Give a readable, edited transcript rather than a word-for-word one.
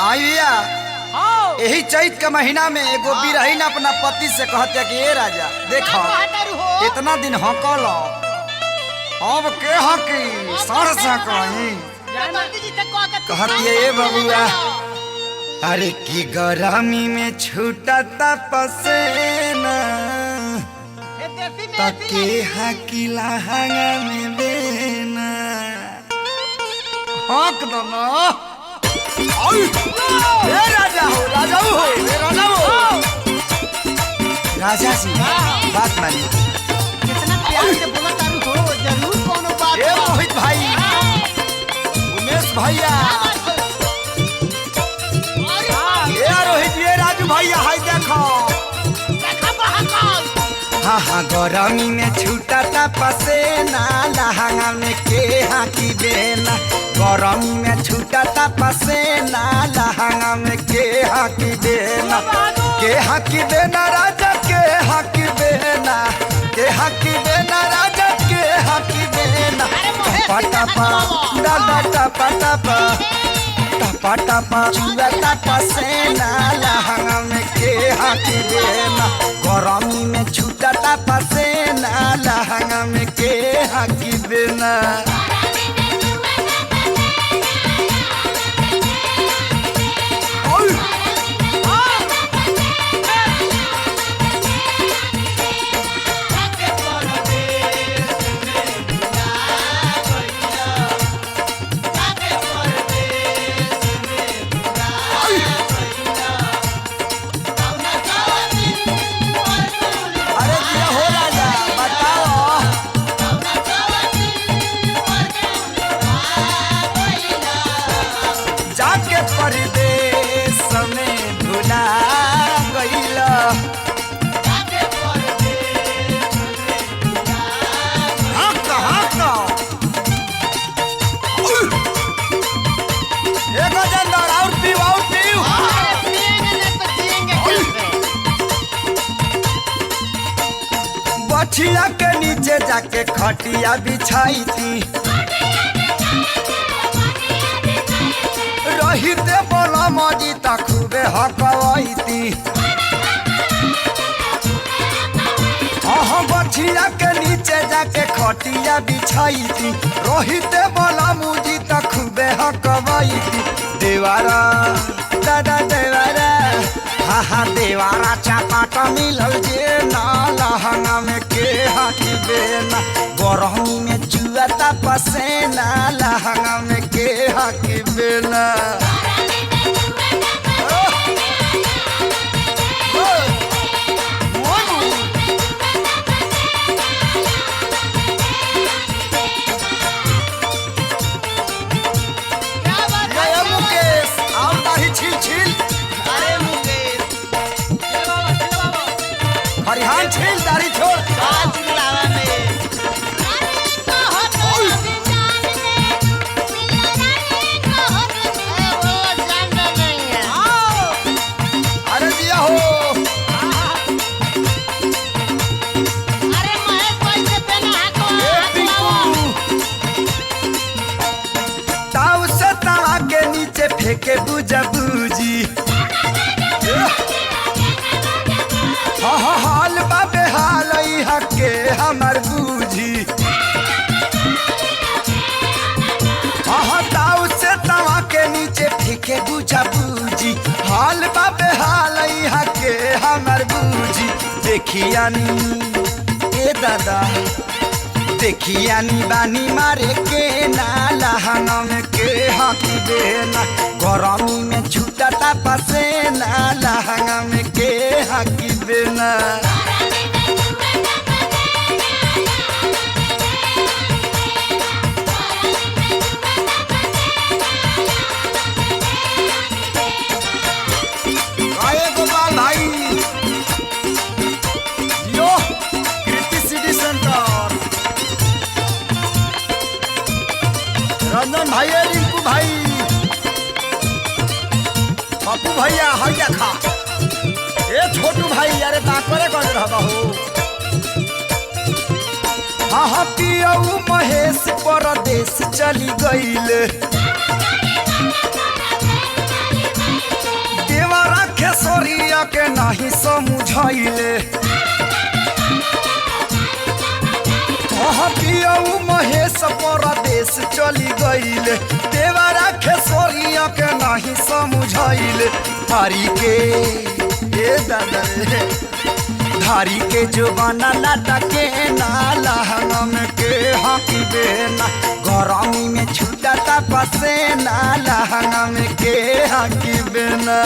आई भैया यही चैत के महीना में एगो बिरहीन अपना पति से कहते कि ए राजा देखो इतना दिन हकल अब के हकी सर से कहीं कहती ए बबुआ अरे की गरमी में छूटता पसेना तके हकीला हंगा में देना हक दो ना राजा हो राजा हो राजा हो राजा जी बात मानी कितना प्यार से बोला तारू हो जरूर कोनो बात ए मोहित भाई उमेश भैया ए रोहित ये राजू भैया हाय देखो हाँ हाँ गरमी में छूटता पसेना लहंगा में के हाकी देना गरमी में छूटता पसेना लहंगा में के हाकी देना राजा के हाकी देना के हाकी देना राजा के हाकी देना टपा दादा टपा टपा चुआता पसेना लहंगा में के हाकी देना गरमी में छूटता पसेना लहंगा में के हाकी देना परदेश में भुला गइला बछिया के नीचे जाके खटिया बिछाई थी रहिते बोला मजी खूबे हकवाईती बछिया के नीचे जाके खटिया बिछाई थी रहिते बोला मुजी खूबे हकवाईती देवारा दादा देवारा हाँ देवारा चापाट मिलल जे ना लहंगा में के हाकी देना गरमी में चुआता पसेना लहंगा में के हाकी देना हरिहान छील दाढ़ी छोड़ अरे दिया हो ताव से तावा के नीचे फेंके बुझा बूजी हाल बाबे हाल हके हमर बूझी ताऊ से तवा के नीचे फेंके बुझा बूझी हाल बाबे हाल हके हमर बूझी देखियानी ए दादा देखियानी बानी मारे के ना लहंगा में के हाकी देना गरमी में छूटता पसेना लहंगा में के हाकी देना गोपाल भाई यो कृति सिटी सेंटर रंजन भाई रिंकू भाई पप्पू भैया हैया खा ए छोटू भाई अरे ताकरे कर रहा हो हाँ पियऊ महेश परदेश चली गईल नहीं समझाइले पियऊ महेश परदेश चली गईले देवरा खेसरिया के नहीं समझाइले धारी के ए दादा रे धारी के जुबाना लटके नाला हम के हकी बेना गरमी में छूटा पसे नाला हम के हकी बेना।